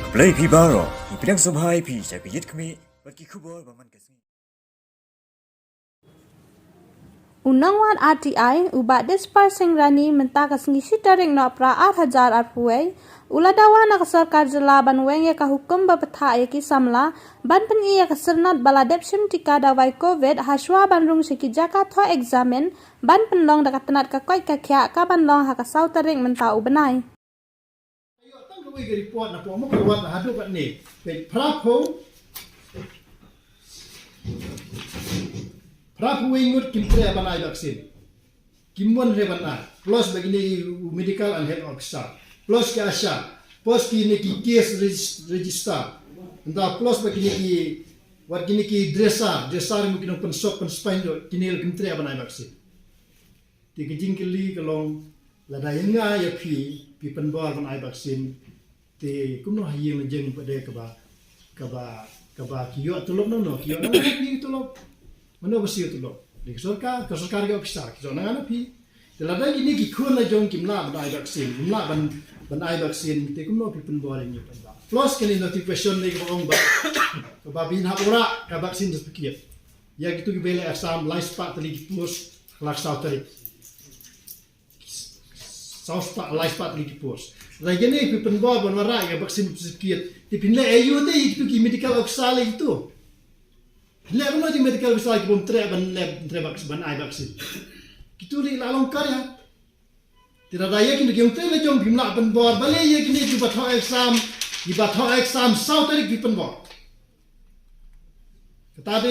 Play Pynbor, ipinang sabay pi Shakri kami Wadkam baman kasi. Unangwan RTI ubat dispersing rani mentaka sengisi taring no pra 8,000 arpuai uladawa na Sorkar jela banweng ya ka hukum bapatha ya ki Samla ban pen iya ka sernat baladep sim tika dawai covid haswa banrung siki jaka tho examen ban pen long da katenat ka koi ka kya ka ban long ha ka sau taring menta ubenai we report na po mo ko wat hadu kat ni pe prapo ingut kimtre banai vaksin kimon re banai plus begini medical and health officer plus ke asya plus ki ni ki case register nda plus begini ki wat gini ki dresser mungkin pensok penspain kinil kimtre banai vaksin ti kijing kili kalong lada yenga ya pi Pynbor banai vaksin te kumno haye menjeng pada kaba kiyo tulok no kiyo na ni tulok mano besi tulok di Sorkar ga officer kiyo na pi te lada gini ki khun la jong kimla ban ai vaksin kimla ban ai vaksin te kumno Pynbor ni pada plus kini notification ni ko ong ba bin ha ora ka vaksin sepikit ya gitu ki bele exam life part tali ki post class out tali south part life part tali ki post lagi ni Pynbor ban wara ya vaksin sedikit tapi le ayu te itu ki medical officer itu le kono di medical officer ki bom tre ban vaksin ban ai vaksin kitu li la long karya tidak daya ki ngi tre le jong bimla Pynbor bale ye ki ni ki batho exam sau tarik Pynbor kata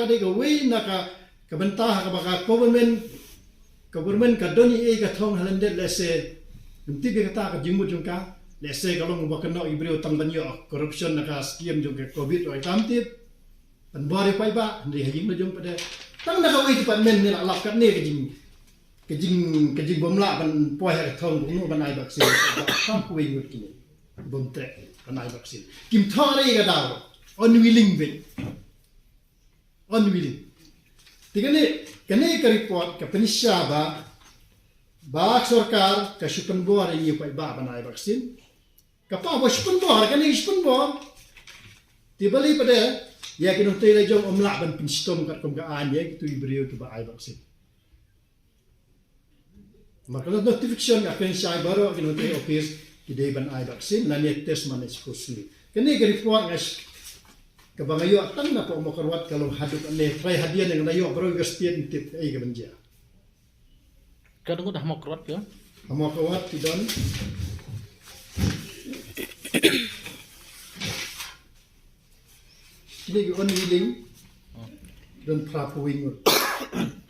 de ka we na ka bentah ka baka government ka doni e ka thong halende lese nanti kita kata jimut jungka lese kalau ngubah kena ibreu tang banyo corruption naka scheme jungka covid oi tamtip Pynbor pai ba ndi hajing na jung pada tang naka we department ni lak kat ni kejing bomla ban poi ha thong nu ban ai vaksin tam ku we ngut kini bom tre ban ai vaksin kim thore ga daw unwilling tigane kene ka report ka penisya ba Sorkar ka Pynbor ini pai ba banai vaksin kapa ba Pynbor kan ni Pynbor tibali pada ya kinu tele jong omla ban pinstom kat komgaan ya gitu ibriu ke ba ai vaksin maka notification akan sai baru kinu tele office kide ban ai vaksin na ni test manage kusli kene ka report ngas ka bangayo tang na po mo karwat kalau haduk ne try hadian yang layo baru gastian tip ai ka banja kadang dah mau keluar ya? Mau keluar tidak? Ini on willing dan prapu wingut.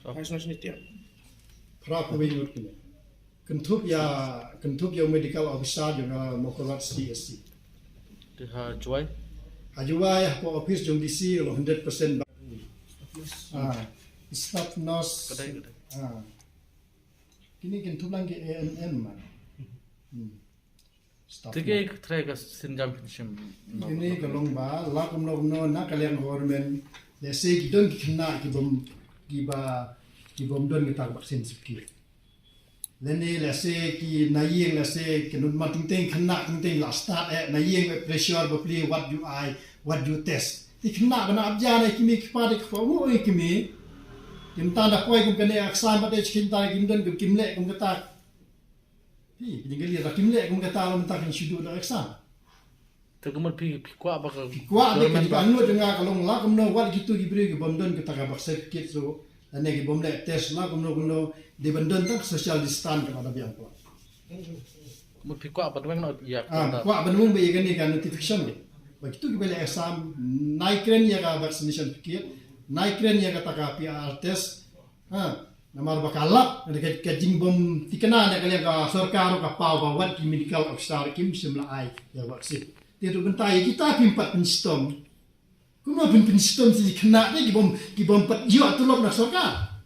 Harus macam itu ya? Prapu wingut ini. Kentup ya medical officer juga mau keluar CSC. Hajuai? Hajuai apa office jong DC 100%. Staff nurse. Kini kentup lagi ANM man. Tiga traga sinjam pinjam. Ini kalau ba, lakum no na kalian government, lese kidon kena kibom don kita vaksin sekali. Lene lese ki naiyeng lese kenun mating kena la start naiyeng pressure bapli what you test. Kena bana abjana kimi kipade kau kimi. Kim tanda koi kum kene aksan pate cinta kimdan kum kimle kum kata pi jingali ra kimle kum kata lam tak shudu da aksan terkemar pi kwa bakal kwa de kan anu denga kalong la kum no wat gitu diberi ke bomdon kita ka bakse kit so ane ki bomle test la kum no de bomdon tak social distance kan ada biang ko mo pi kwa batweng no ya kwa banung be gani kan notification de begitu ki bele exam naikren ya ka vaccination kit naikren ya kata ka PR test namar bakalap ke jing bom tikena ada kalian ka Sorkar ka pau ba wat ki medical officer kim simla ai ya vaksin tiru bentai kita pimpat pinstom kuma pinstom si kena de ki bom pat yo tulok na Sorkar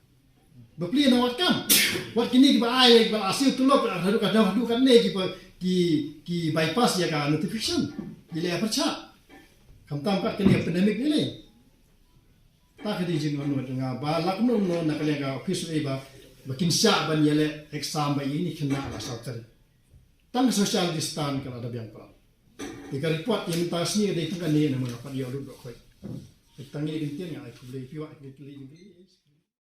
bapli na Wadkam wat kini ki ba ai ba asil tulok hadu kan ne ki bypass ya ka notification dile perchat kamtam kat kini pandemic ni tak ada izin orang dengan balak no nak kalian kau office iba makin syak ban yele exam ba ini kena lah sauter tang social distance kalau ada biang Ika report yang tas ni ada tinggal ni nama apa dia urut koi. Tangi ni kintian yang aku boleh piwa aku boleh